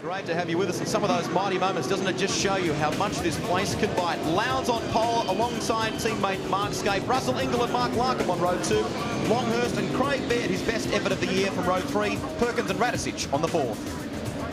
Great to have you with us, and some of those mighty moments, doesn't it just show you how much this place can bite? Lowndes on pole alongside teammate Mark Scape. Russell Ingall and Mark Larkham on road 2. Longhurst and Craig Baird, his best effort of the year from road 3. Perkins and Radicic on the 4th.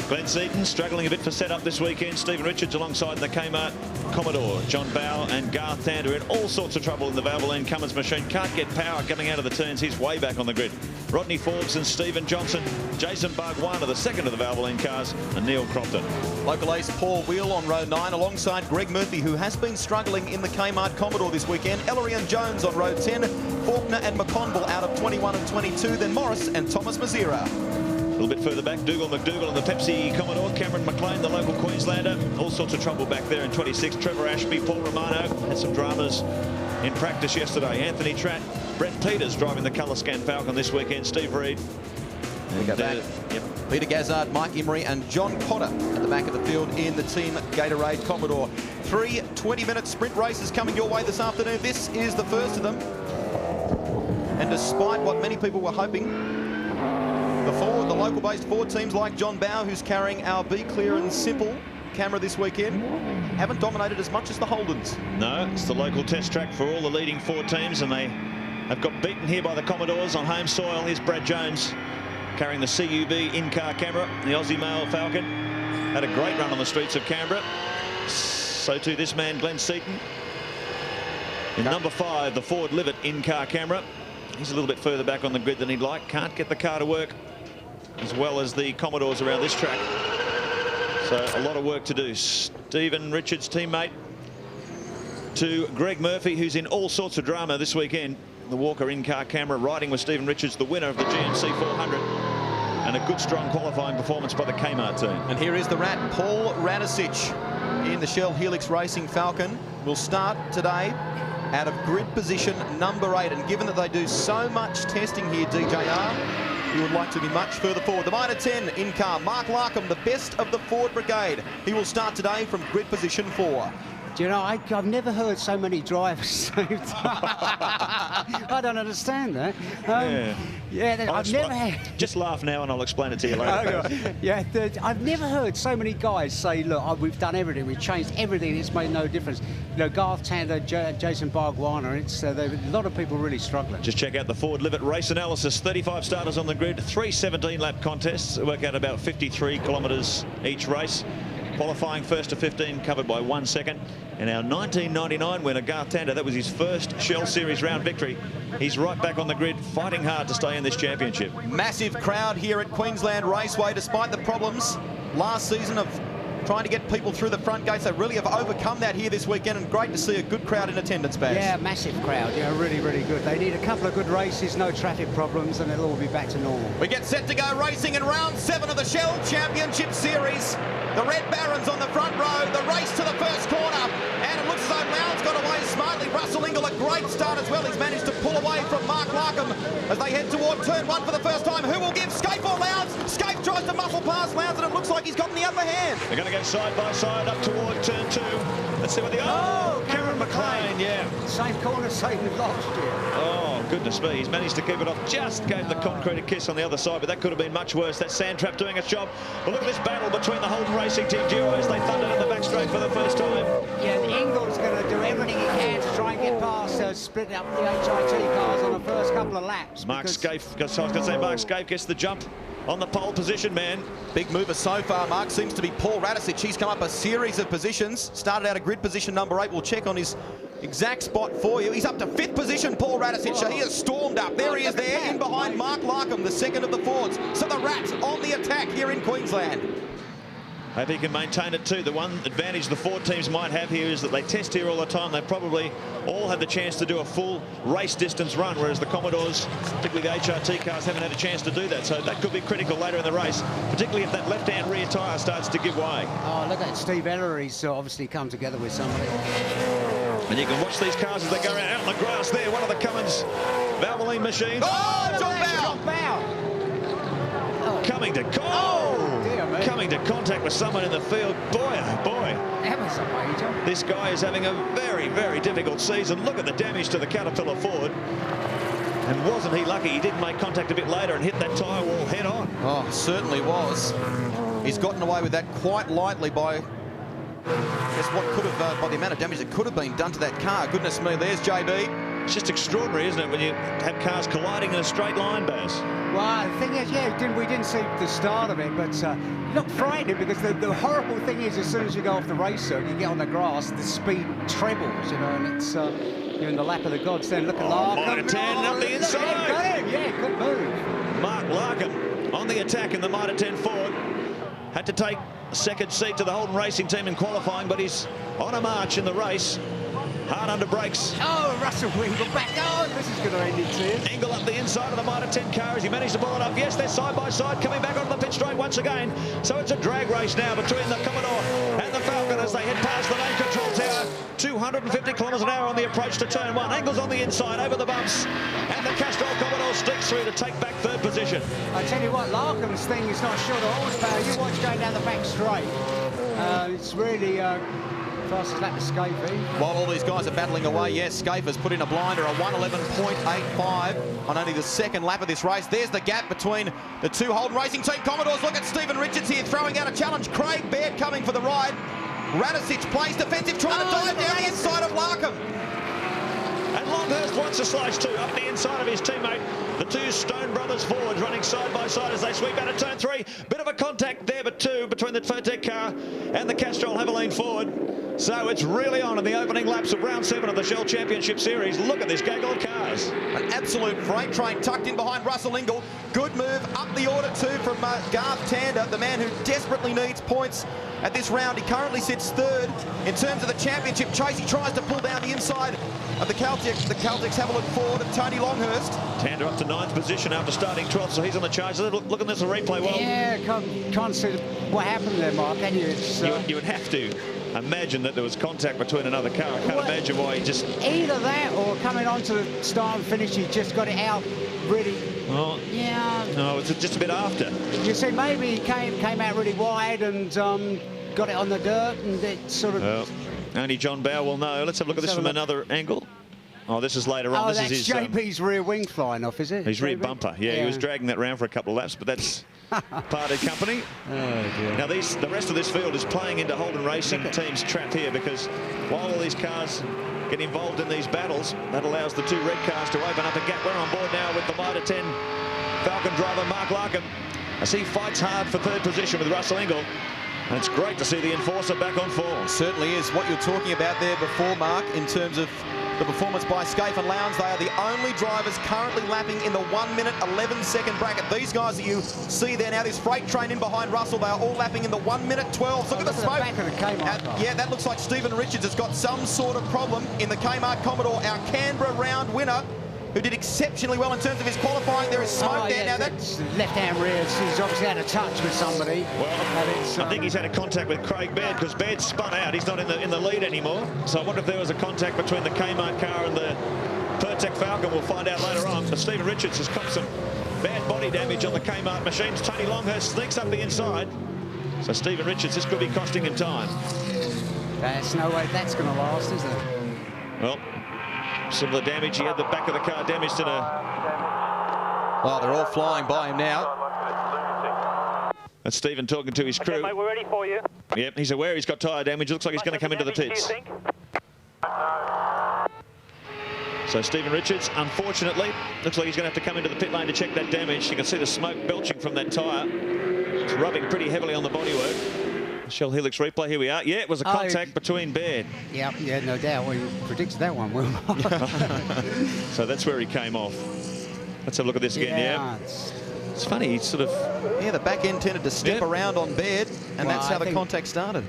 Glenn Seaton struggling a bit for setup this weekend. Stephen Richards alongside the Kmart Commodore. John Bowe and Garth Tander in all sorts of trouble in the Valvoline Cummins machine. Can't get power coming out of the turns. He's way back on the grid. Rodney Forbes and Stephen Johnson. Jason Bargwanna, the second of the Valvoline cars, and Neil Crompton. Local ace Paul Wheel on road 9 alongside Greg Murphy, who has been struggling in the Kmart Commodore this weekend. Ellery and Jones on road 10. Faulkner and McConville out of 21 and 22. Then Morris and Thomas Mazira. A little bit further back, Dougal McDougall and the Pepsi Commodore. Cameron McLean, the local Queenslander. All sorts of trouble back there in 26. Trevor Ashby, Paul Romano had some dramas in practice yesterday. Anthony Tratt, Brett Peters driving the Colour Scan Falcon this weekend. Steve Reed. We go back. Peter Gazzard, Mike Emery and John Potter at the back of the field in the Team Gatorade Commodore. 3 20-minute sprint races coming your way this afternoon. This is the first of them. And despite what many people were hoping, the local-based Ford teams like John Bowe, who's carrying our Be Clear and Simple camera this weekend, haven't dominated as much as the Holdens. No, it's the local test track for all the leading Ford teams, and they have got beaten here by the Commodores on home soil. Here's Brad Jones carrying the CUV in-car camera. The Aussie male Falcon had a great run on the streets of Canberra. So too this man, Glenn Seaton. In number 5, the Ford Livet in-car camera. He's a little bit further back on the grid than he'd like. Can't get the car to work as well as the Commodores around this track. So a lot of work to do. Stephen Richards, teammate to Greg Murphy, who's in all sorts of drama this weekend. The Walker in-car camera riding with Stephen Richards, the winner of the GMC 400. And a good, strong qualifying performance by the Kmart team. And here is the Rat, Paul Radicic, in the Shell Helix Racing Falcon. Will start today out of grid position number 8. And given that they do so much testing here, DJR, you would like to be much further forward. The minor 10 in car, Mark Larkham, the best of the Ford Brigade. He will start today from grid position 4. Do you know, I've never heard so many drivers. I don't understand that. I've never had... Just laugh now and I'll explain it to you later. Yeah, I've never heard so many guys say, look, we've done everything, we've changed everything, it's made no difference. You know, Garth Tander, Jason Bargwanna, it's a lot of people really struggling. Just check out the Ford Livet race analysis. 35 starters on the grid, 3 17-lap contests, work out about 53 kilometres each race. Qualifying first to 15, covered by 1 second. And our 1999 winner, Garth Tander, that was his first Shell Series round victory. He's right back on the grid, fighting hard to stay in this championship. Massive crowd here at Queensland Raceway, despite the problems last season of trying to get people through the front gates. They really have overcome that here this weekend, and great to see a good crowd in attendance, Baz. Yeah, massive crowd, yeah, really, really good. They need a couple of good races, no traffic problems, and it'll all be back to normal. We get set to go racing in round 7 of the Shell Championship Series. The Red Barons on the front row, the race to the first corner, and it looks as though Lowndes got away smartly. Russell Ingall, a great start as well. He's managed to pull away from Mark Larkham as they head toward turn 1 for the first time. Who will give Scape or Lowndes? Scape tries to muscle past Lowndes, and it looks like he's gotten the upper hand. They're going to go side by side up toward turn 2. Let's see what the... Oh, Cameron McLean, yeah. Same corner, same as last year. Oh, goodness me. He's managed to keep it off. Just gave the concrete a kiss on the other side, but that could have been much worse. That sand trap doing its job. Well, look at this battle between the Holden Racing Team duos. They thundered in the back straight for the first time. Yeah, Ingall's going to do everything he can to try and get past, split up the HIT cars on the first couple of laps. Mark Scape, I was going to say, Mark Scape gets the jump on the pole position, man. Big mover so far, Mark, seems to be Paul Radicic. He's come up a series of positions. Started out of grid position number 8. We'll check on his exact spot for you. He's up to 5th position, Paul Radicic. So he has stormed up. There he is there, in behind Mark Larkham, the second of the Fords. So the Rats on the attack here in Queensland. Hope he can maintain it too. The one advantage the Ford teams might have here is that they test here all the time. They probably all had the chance to do a full race distance run, whereas the Commodores, particularly the HRT cars, haven't had a chance to do that. So that could be critical later in the race, particularly if that left-hand rear tyre starts to give way. Oh, look at Steve Ellery's obviously come together with somebody. And you can watch these cars as they go out on the grass there. One of the Cummins Valvoline machines. Oh, John Bowe! Coming to coming to contact with someone in the field. Boy, oh boy. That was a major. This guy is having a very, very difficult season. Look at the damage to the Caterpillar Ford. And wasn't he lucky? He did make contact a bit later and hit that tyre wall head on. Oh, certainly was. He's gotten away with that quite lightly by just what could have, by the amount of damage that could have been done to that car. Goodness me, there's JB. It's just extraordinary, isn't it, when you have cars colliding in a straight line, Baz? Well, the thing is, yeah, we didn't see the start of it, but it looked frightening because the horrible thing is, as soon as you go off the race circuit, you get on the grass, the speed trebles, you know, and it's you're in the lap of the gods. Then look at Larkham. Mitre 10 up the inside. Got him. Yeah, good move. Mark Larkham on the attack in the Mitre 10 Ford. Had to take a second seat to the Holden Racing team in qualifying, but he's on a march in the race. Hard under brakes. Oh, Russell Wingle back. Oh, this is going to end in tears. Angle up the inside of the Mitre 10 car as he managed to pull it up. Yes, they're side by side, coming back onto the pit straight once again. So it's a drag race now between the Commodore and the Falcon as they head past the main control tower. 250 kilometres an hour on the approach to turn one. Angles on the inside, over the bumps. And the Castrol Commodore sticks through to take back third position. I tell you what, Larkham's thing is not short of horsepower. You watch going down the back straight. It's really... fastest lap of Scafey. While all these guys are battling away, yes, Scafey's put in a blinder, a 1:11.85 on only the second lap of this race. There's the gap between the two Holden Racing Team Commodores. Look at Stephen Richards here throwing out a challenge. Craig Baird coming for the ride. Radicic plays defensive, trying to dive down the inside of Larkham. And Longhurst wants to slice too, up the inside of his teammate. The two Stone Brothers forwards running side by side as they sweep out of turn 3. Bit of a contact there, but two between the Fotec car and the Castrol Haviline Ford. So it's really on in the opening laps of round 7 of the Shell Championship Series. Look at this gaggle of cars. An absolute freight train tucked in behind Russell Ingall. Good move up the order too from Garth Tander, the man who desperately needs points at this round. He currently sits third in terms of the championship chase. He tries to pull down the inside of the Caltex. The Caltex have a look forward at Tony Longhurst. Tander up to 9th position after starting 12th, so he's on the charge. Look at this replay. Well, yeah, can't see what happened there, Mark, can you? You would have to imagine that there was contact between another car. I can't imagine why he just... Either that or coming on to the start and finish, he just got it out really... Oh, yeah. No, it's just a bit after. You see, maybe he came out really wide and got it on the dirt and it sort of... Well, only John Bow will know. Let's have a look at this from another angle. Oh, this is later on. Oh, this that's is his, JP's rear wing flying off, is it? His rear bumper. Yeah, he was dragging that round for a couple of laps, but that's parted company. Oh, dear. Now, the rest of this field is playing into Holden Racing Team's trap here, because while all these cars get involved in these battles, that allows the two red cars to open up a gap. We're on board now with the Mitre 10 Falcon driver, Mark Larkham, as he fights hard for third position with Russell Ingall. And it's great to see the Enforcer back on form. Certainly is. What you're talking about there before, Mark, in terms of the performance by Scaife and Lowndes, they are the only drivers currently lapping in the 1-minute 11-second bracket. These guys that you see there now, this freight train in behind Russell, they are all lapping in the 1-minute 12. Look at the smoke. Back of the Kmart car. Yeah, that looks like Stephen Richards has got some sort of problem in the Kmart Commodore, our Canberra round winner, who did exceptionally well in terms of his qualifying. There is smoke there now. That's left-hand rear. He's obviously had a touch with somebody. Well, I think he's had a contact with Craig Baird, because Baird spun out. He's not in the lead anymore. So I wonder if there was a contact between the Kmart car and the Pertec Falcon. We'll find out later on. But Stephen Richards has got some bad body damage on the Kmart machines. Tony Longhurst sneaks up the inside. So Stephen Richards, this could be costing him time. There's no way that's going to last, is there? Well, similar damage. He had the back of the car damaged in a... Oh, they're all flying by him now. That's Stephen talking to his crew. Okay, mate, we're ready for you. Yep, he's aware he's got tyre damage. Looks like he's going to come into the pits. So Stephen Richards, unfortunately, looks like he's going to have to come into the pit lane to check that damage. You can see the smoke belching from that tyre. It's rubbing pretty heavily on the bodywork. Shell Helix replay, here we are. Yeah, it was a contact between Baird. Yeah, no doubt. We predicted that one, Will. So that's where he came off. Let's have a look at this again. Yeah. It's funny, he sort of... Yeah, the back end tended to step around on Baird, and that's how the contact started.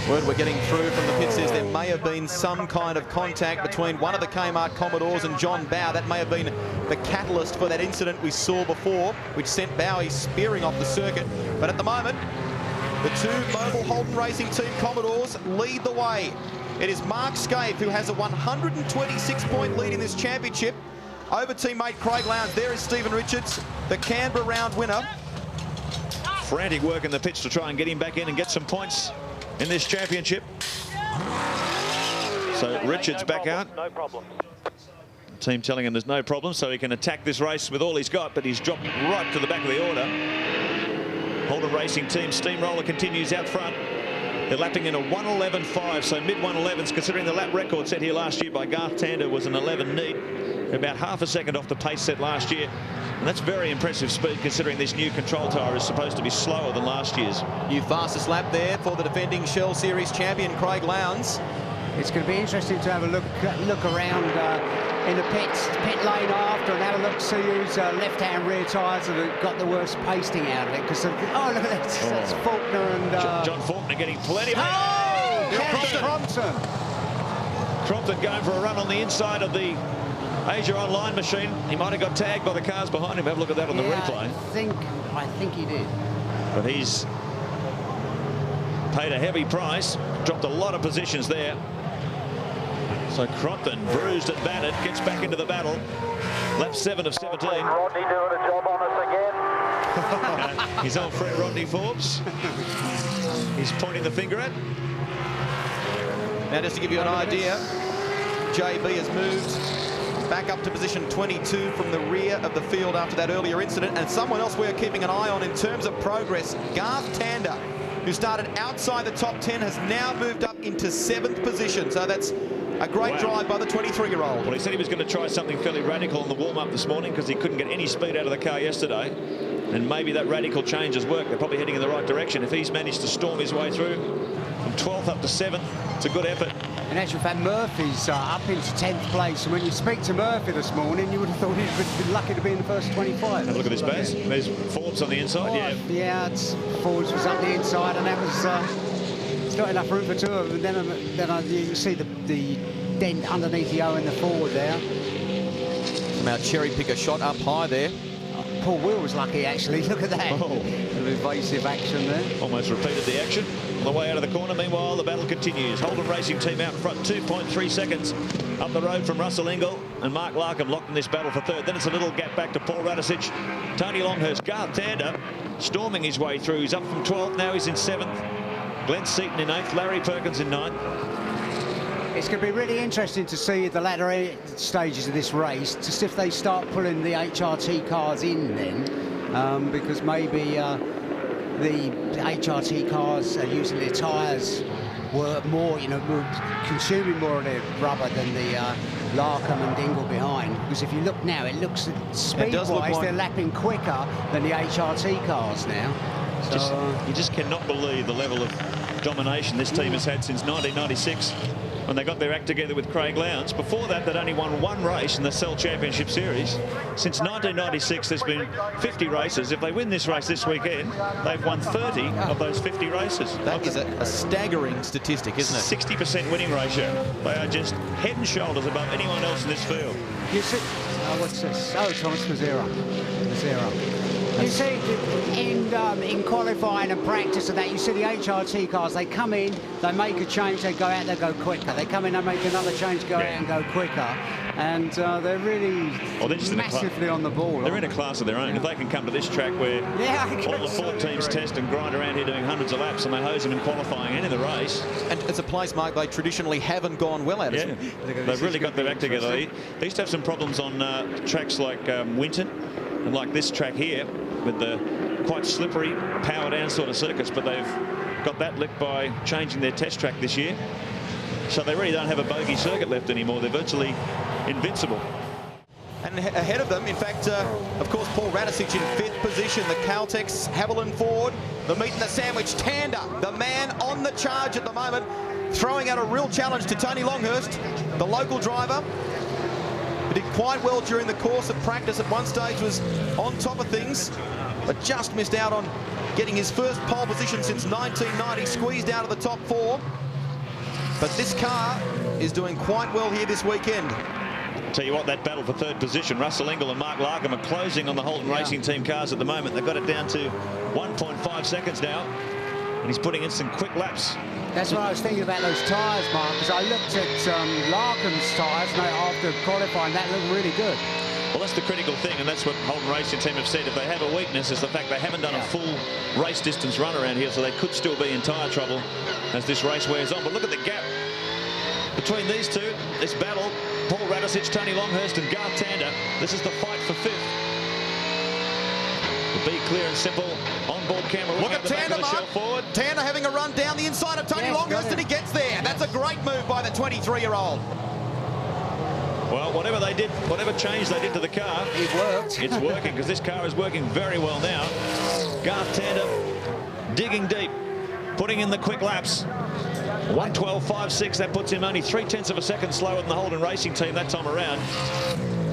Word we're getting through from the pits is there may have been some kind of contact between one of the Kmart Commodores and John Bow. That may have been the catalyst for that incident we saw before, which sent Bowie spearing off the circuit. But at the moment, the two mobile Holden Racing Team Commodores lead the way. It is Mark Scaife who has a 126-point lead in this championship over teammate Craig Lowndes. There is Stephen Richards, the Canberra round winner. Frantic work in the pits to try and get him back in and get some points in this championship. So Richards back out. No problem. Team telling him there's no problem, so he can attack this race with all he's got, but he's dropped right to the back of the order. Holden Racing Team Steamroller continues out front. They're lapping in a 1:11.5, so mid 1:11s, considering the lap record set here last year by Garth Tander was an 11 neat, about half a second off the pace set last year. And that's very impressive speed, considering this new control tyre is supposed to be slower than last year's. New fastest lap there for the defending Shell Series champion, Craig Lowndes. It's going to be interesting to have a look around in the pit lane after and have a look, see whose left-hand rear tyres have got the worst pasting out of it. Because, oh, look at that, that's Faulkner and... John Faulkner getting plenty of... Crompton! Crompton going for a run on the inside of the Asia Online machine. He might have got tagged by the cars behind him. Have a look at that on the replay. I think he did. But he's paid a heavy price, dropped a lot of positions there. So Crompton, bruised and battered, gets back into the battle. Lap 7 of 17. Rodney doing a job on us again. His old friend Rodney Forbes. He's pointing the finger at. Now, just to give you an idea, JB has moved back up to position 22 from the rear of the field after that earlier incident. And someone else we're keeping an eye on in terms of progress, Garth Tander, who started outside the top 10, has now moved up into 7th position. So that's a great drive by the 23-year-old. Well, he said he was going to try something fairly radical in the warm-up this morning because he couldn't get any speed out of the car yesterday. And maybe that radical change has worked. They're probably heading in the right direction. If he's managed to storm his way through from 12th up to 7th, it's a good effort. In actual fact, Murphy's up into 10th place. And when you speak to Murphy this morning, you would have thought he'd been lucky to be in the first 25. Have a look at this, Baz. There's Forbes on the inside, Yeah, Forbes was up the inside, and that was... it's not enough room for two of them. Then you can see the dent underneath the O in the forward there. Now cherry pick a shot up high there. Paul Will was lucky, actually. Look at that. Oh. Evasive action there. Almost repeated the action on the way out of the corner. Meanwhile, the battle continues. Holden Racing Team out in front, 2.3 seconds up the road from Russell Ingall and Mark Larkham locked in this battle for third. Then it's a little gap back to Paul Radicic. Tony Longhurst, Garth Tander storming his way through. He's up from 12th, now he's in 7th. Glenn Seaton in 8th, Larry Perkins in 9th. It's going to be really interesting to see at the latter stages of this race, just if they start pulling the HRT cars in then, because maybe the HRT cars are using their tyres were more, consuming more of their rubber than the Larkham and Dingle behind. Because if you look now, it looks speed-wise they're lapping quicker than the HRT cars now. So, you just cannot believe the level of domination this team has had since 1996. When they got their act together with Craig Lowndes. Before that, they'd only won one race in the Cell Championship Series. Since 1996, there's been 50 races. If they win this race this weekend, they've won 30 of those 50 races. That is a staggering statistic, isn't it? 60% winning ratio. They are just head and shoulders above anyone else in this field. You see, what's this? Oh, Thomas Mazzera. You see, in qualifying and practice and that, you see the HRT cars, they come in, they make a change, they go out, they go quicker. They come in, they make another change, go out and go quicker. And they're really massively on the ball. They're in a class of their own. If they can come to this track where all the 4 teams test and grind around here doing hundreds of laps and they hose them in qualifying and in the race. And it's a place, Mark, they traditionally haven't gone well at. Yeah, they've really got their act together. They used to have some problems on tracks like Winton and like this track here, with the quite slippery, power down sort of circuits, but they've got that licked by changing their test track this year. So they really don't have a bogey circuit left anymore. They're virtually invincible. And ahead of them, in fact, of course, Paul Radicic in 5th position. The Caltex, Haviland Ford, the meat and the sandwich. Tander, the man on the charge at the moment, throwing out a real challenge to Tony Longhurst, the local driver. He did quite well during the course of practice. At one stage was on top of things, but just missed out on getting his first pole position since 1990, squeezed out of the top 4. But this car is doing quite well here this weekend. Tell you what, that battle for 3rd position, Russell Ingall and Mark Larkham are closing on the Holden Racing Team cars at the moment. They've got it down to 1.5 seconds now, and he's putting in some quick laps. That's what I was thinking about those tyres, Mark, because I looked at Larkham's tyres after qualifying. That looked really good. Well, that's the critical thing, and that's what Holden Racing Team have said. If they have a weakness, is the fact they haven't done a full race distance run around here, so they could still be in tyre trouble as this race wears on. But look at the gap between these two, this battle. Paul Radisich, Tony Longhurst and Garth Tander. This is the fight for 5th. The be clear and simple on-board camera. Look at Tander, forward. Tander having a run down the inside of Tony Longhurst, and he gets there. That's a great move by the 23-year-old. Well, whatever they did, whatever change they did to the car, it worked. It's working, because this car is working very well now. Garth Tander digging deep, putting in the quick laps. 1:12.56, that puts him only 0.3 of a second slower than the Holden Racing team that time around.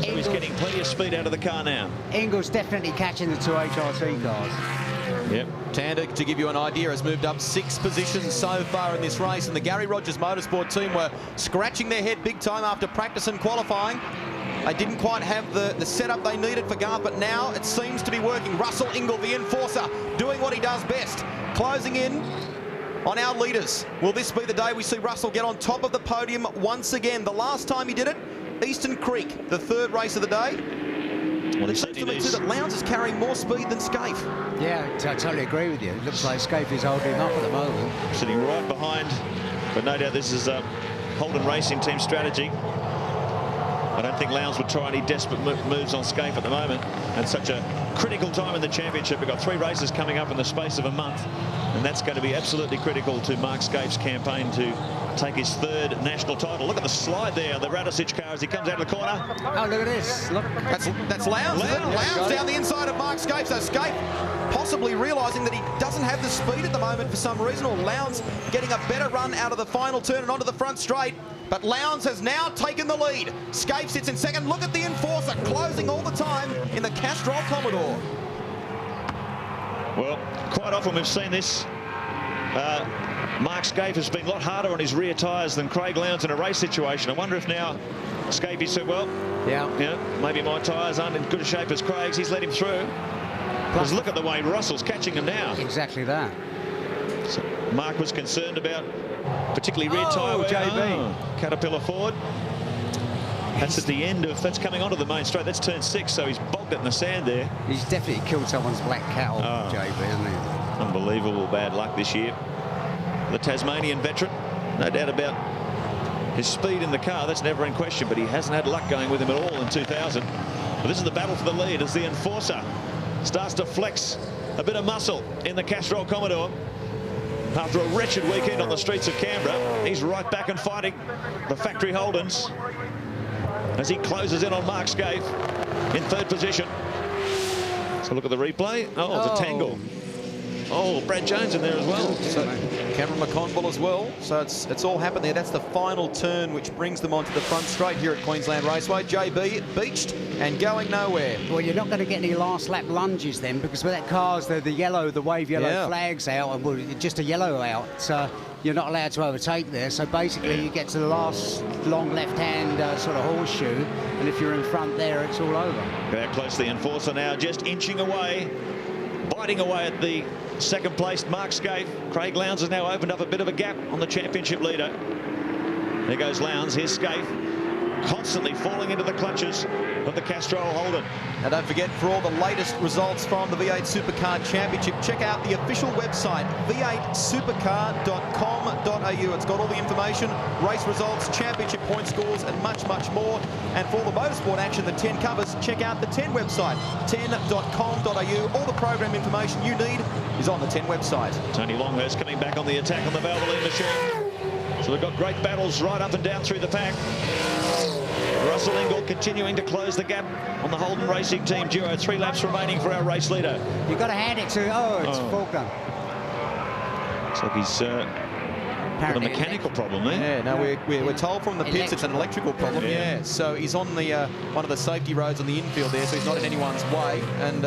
So he's getting plenty of speed out of the car now. Ingle's definitely catching the two HRT cars. Yep. Tander, to give you an idea, has moved up 6 positions so far in this race, and the Gary Rogers Motorsport team were scratching their head big time after practice and qualifying. They didn't quite have the setup they needed for Garth, but now it seems to be working. Russell Ingall, the enforcer, doing what he does best, closing in on our leaders. Will this be the day we see Russell get on top of the podium once again? The last time he did it, Eastern Creek, the 3rd race of the day. Well, it seems to me too that Lowndes is carrying more speed than Scaife. Yeah, I totally agree with you. It looks like Scaife is holding him up at the moment. Sitting right behind, but no doubt this is a Holden Racing team strategy. I don't think Lowndes would try any desperate moves on Scaife at the moment. At such a critical time in the championship. We've got 3 races coming up in the space of a month, and that's going to be absolutely critical to Mark Scaife's campaign to take his 3rd national title. Look at the slide there, the Radisich car as he comes out of the corner. Oh, look at this. Look. That's Lowndes. Lowndes down the inside of Mark Scaife. So Scaife possibly realising that he doesn't have the speed at the moment for some reason, or Lowndes getting a better run out of the final turn and onto the front straight. But Lowndes has now taken the lead. Scaife sits in second. Look at the enforcer closing all the time in the Castrol Commodore. Well, quite often we've seen this. Mark Scaife has been a lot harder on his rear tyres than Craig Lowndes in a race situation. I wonder if now Scaife said, well, maybe my tyres aren't in good a shape as Craig's. He's let him through. Because look at the way Russell's catching him now. Exactly that. So Mark was concerned about particularly rear tyre wear. JB. Caterpillar Ford. That's at the end of, that's coming onto the main straight. That's turn 6, so he's bogged it in the sand there. He's definitely killed someone's black cow, JB, hasn't he? Unbelievable bad luck this year. The Tasmanian veteran, no doubt about his speed in the car, that's never in question, but he hasn't had luck going with him at all in 2000. But this is the battle for the lead as the enforcer starts to flex a bit of muscle in the Castrol Commodore. After a wretched weekend on the streets of Canberra, he's right back and fighting the factory Holdens as he closes in on Mark Scaife in 3rd position. So look at the replay. Oh, it's a tangle. Oh, Brad Jones in there as well. So Cameron McConville as well. So it's all happened there. That's the final turn which brings them onto the front straight here at Queensland Raceway. JB beached and going nowhere. Well, you're not going to get any last lap lunges then, because with that car's the yellow, the wave yellow flags out, and just a yellow out. You're not allowed to overtake there. So basically you get to the last long left-hand sort of horseshoe, and if you're in front there, it's all over. Look how close the enforcer now, just inching away, biting away at the 2nd placed Mark Scaife. Craig Lowndes has now opened up a bit of a gap on the championship leader. There goes Lowndes. Here's Scaife, constantly falling into the clutches of the Castrol Holden. Now don't forget, for all the latest results from the V8 Supercar Championship, check out the official website, v8supercar.com.au. It's got all the information, race results, championship point scores, and much, much more. And for all the motorsport action that 10 covers, check out the 10 website, 10.com.au. All the program information you need is on the 10 website. Tony Longhurst coming back on the attack on the Valvoline machine. So we've got great battles right up and down through the pack. Russell Ingall continuing to close the gap on the Holden Racing team duo. 3 laps remaining for our race leader. You've got to hand it to, it's Faulkner. Looks like he's got a mechanical problem there. Yeah, no, we're told from the pits it's an electrical problem. Yeah, so he's on the one of the safety roads on the infield there, so he's not in anyone's way. And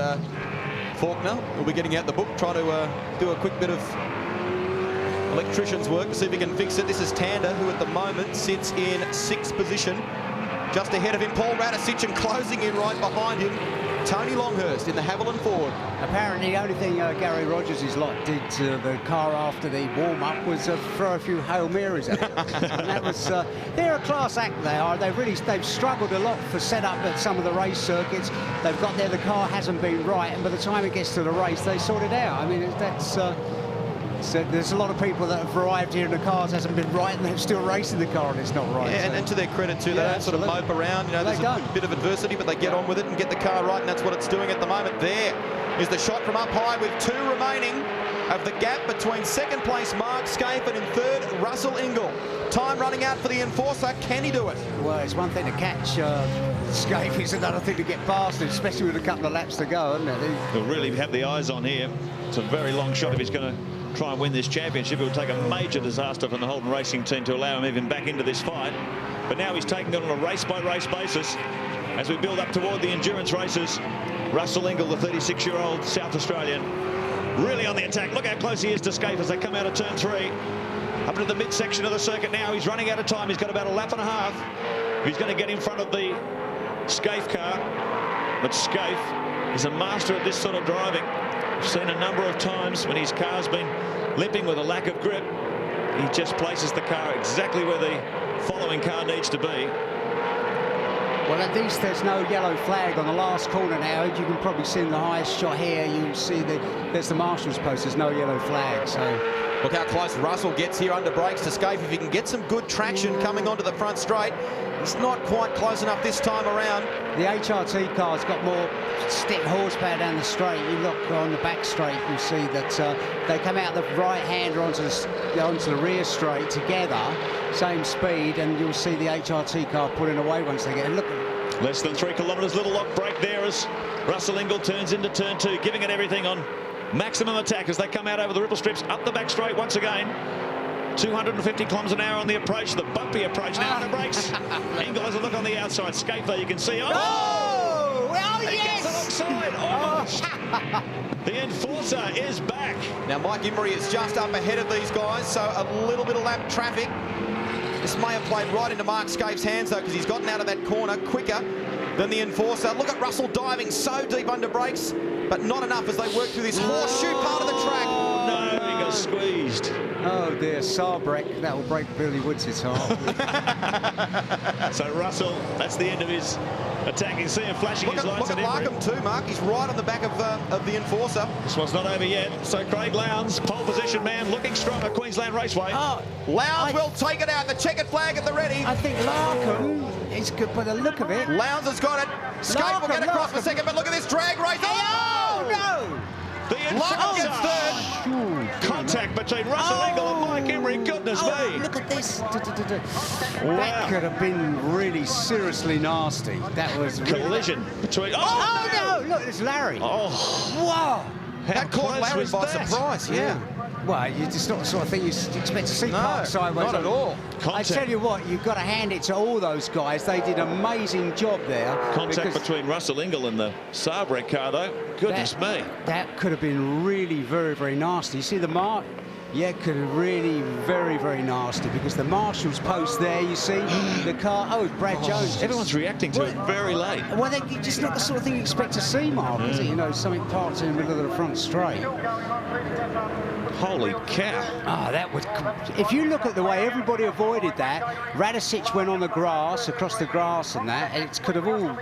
Faulkner will be getting out the book, trying to do a quick bit of electrician's work to see if he can fix it. This is Tander, who at the moment sits in 6th position. Just ahead of him, Paul Radisich, and closing in right behind him, Tony Longhurst in the Haviland Ford. Apparently, the only thing Gary Rogers' lot did to the car after the warm-up was throw a few Hail Marys at it. And that was, they're a class act, they are. They've struggled a lot for setup at some of the race circuits. They've got there, the car hasn't been right, and by the time it gets to the race, they sort it out. I mean, that's... So there's a lot of people that have arrived here and the cars hasn't been right and they're still racing the car and it's not right. Yeah, so. and to their credit too, they don't sort of mope around. You know, there's a bit of adversity, but they get on with it and get the car right, and that's what it's doing at the moment. There is the shot from up high with 2 remaining of the gap between second place Mark Scaife and in third Russell Ingall. Time running out for the Enforcer. Can he do it? Well, it's one thing to catch Scaife, it's another thing to get past him, especially with a couple of laps to go, isn't it? He'll really have the eyes on here. It's a very long shot if he's going to try and win this championship. It will take a major disaster from the Holden Racing team to allow him even back into this fight. But now he's taking it on a race-by-race basis as we build up toward the endurance races. Russell Ingall, the 36-year-old South Australian, really on the attack. Look how close he is to Scaife as they come out of turn 3. Up into the midsection of the circuit now. He's running out of time. He's got about a lap and a half. He's going to get in front of the Scaife car. But Scaife is a master at this sort of driving. We've seen a number of times when his car's been limping with a lack of grip. He just places the car exactly where the following car needs to be. Well, at least there's no yellow flag on the last corner now. You can probably see in the highest shot here, you can see there's the marshal's post. There's no yellow flag, so... Look how close Russell gets here under brakes to Scaife. If he can get some good traction coming onto the front straight, it's not quite close enough this time around. The HRT car's got more stick horsepower down the straight. You look on the back straight, you see that they come out the right-hander onto the rear straight together, same speed, and you'll see the HRT car pulling away once they get in. Look. Less than 3 kilometres, little lock break there as Russell Ingall turns into turn 2, giving it everything on maximum attack as they come out over the ripple strips, up the back straight once again. 250 kilometres an hour on the approach, the bumpy approach now under brakes. Ingall has a look on the outside. Scaife there, you can see. Oh, he yes! gets alongside, almost. The Enforcer is back. Now Mike Imrie is just up ahead of these guys, so a little bit of lap traffic. This may have played right into Mark Scaife's hands though, because he's gotten out of that corner quicker than the Enforcer. Look at Russell diving so deep under brakes, but not enough as they work through this horseshoe part of the track. No, he got squeezed. Oh dear, Sarbrek, that will break Billy Woods' heart. So Russell, that's the end of his attack. You can see him flashing his lights. Look at Larkham too, Mark. He's right on the back of the Enforcer. This one's not over yet. So Craig Lowndes, pole position man, looking strong at Queensland Raceway. Oh, Lowndes will take it out. The checkered flag at the ready. I think Larkham is good by the look of it. Lowndes has got it. Scaife will get across for second, but look at this drag race. Oh, no! The Larkham gets third. Contact between Russell Ingall and Mike Imrie. Goodness me. Look at this. Wow. That could have been really seriously nasty. That was collision between. Oh no! Look, it's Larry. Oh, wow! That caught Larry by surprise. Yeah. Well, it's not the sort of thing you expect to see parked sideways. Not at all. I tell you what, you've got to hand it to all those guys. They did an amazing job there. Contact between Russell Ingall and the Sarbrek car, though. Goodness me. That could have been really very, very nasty. You see the mark? Yeah, could have really very, very nasty because the marshal's post there, you see, the car. Oh, Brad Jones. Everyone's reacting to it very late. Well, they're just not the sort of thing you expect to see, Mark, is it? You know, something parked in the middle of the front straight. Holy cow. Ah, that was... If you look at the way everybody avoided that, Radicic went on the grass, across the grass and that, and it could have all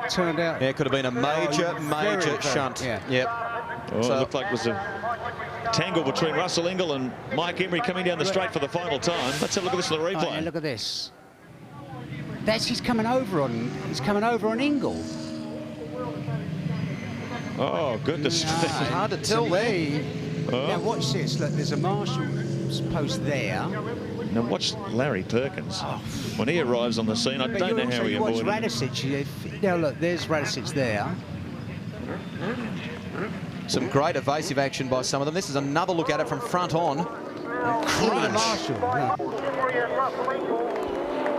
turned out... Yeah, it could have been a major shunt. Yeah. Yep. Oh, so it looked like it was a tangle between Russell Ingall and Mike Imrie coming down the straight for the final time. Let's have a look at this in the replay. Oh, yeah, look at this. He's coming over on Ingall. Oh, goodness. No, hard to tell there. Oh. Now watch this. Look, there's a marshal's post there. Now watch Larry Perkins. Oh. When he arrives on the scene, I don't know how he avoided it. Watch Radicic. Now look, there's Radicic there. Some great evasive action by some of them. This is another look at it from front on. Crunch. Marshall. Yeah.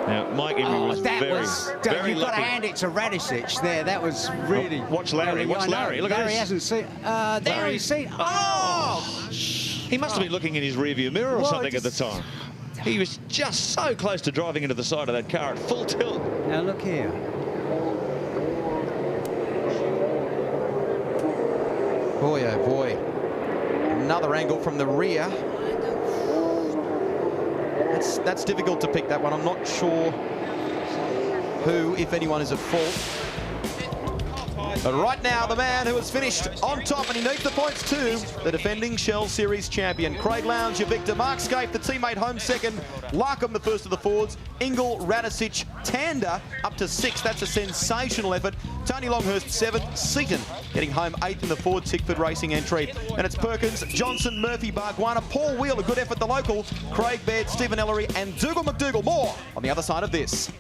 Now, Mike Imrie was very you've got to hand it to Radicic there. That was really... Watch Larry. Watch Larry. Look at this. Larry hasn't seen... there he's seen... Oh! He must have been looking in his rearview mirror or something at the time. He was just so close to driving into the side of that car at full tilt. Now, look here. Boy, oh boy. Another angle from the rear. That's difficult to pick, that one. I'm not sure who, if anyone, is at fault. But right now, the man who has finished on top, and he needs the points too, the defending Shell Series champion. Craig Lowndes, your victor. Mark Scape, the teammate, home second. Larkham, the first of the Fords. Ingle, Radicic, Tander up to 6th. That's a sensational effort. Tony Longhurst, 7th. Seaton getting home 8th in the Ford Tickford Racing entry. And it's Perkins, Johnson, Murphy, Bargwana, Paul Wheel, a good effort, the local. Craig Baird, Stephen Ellery, and Dougal McDougall. More on the other side of this.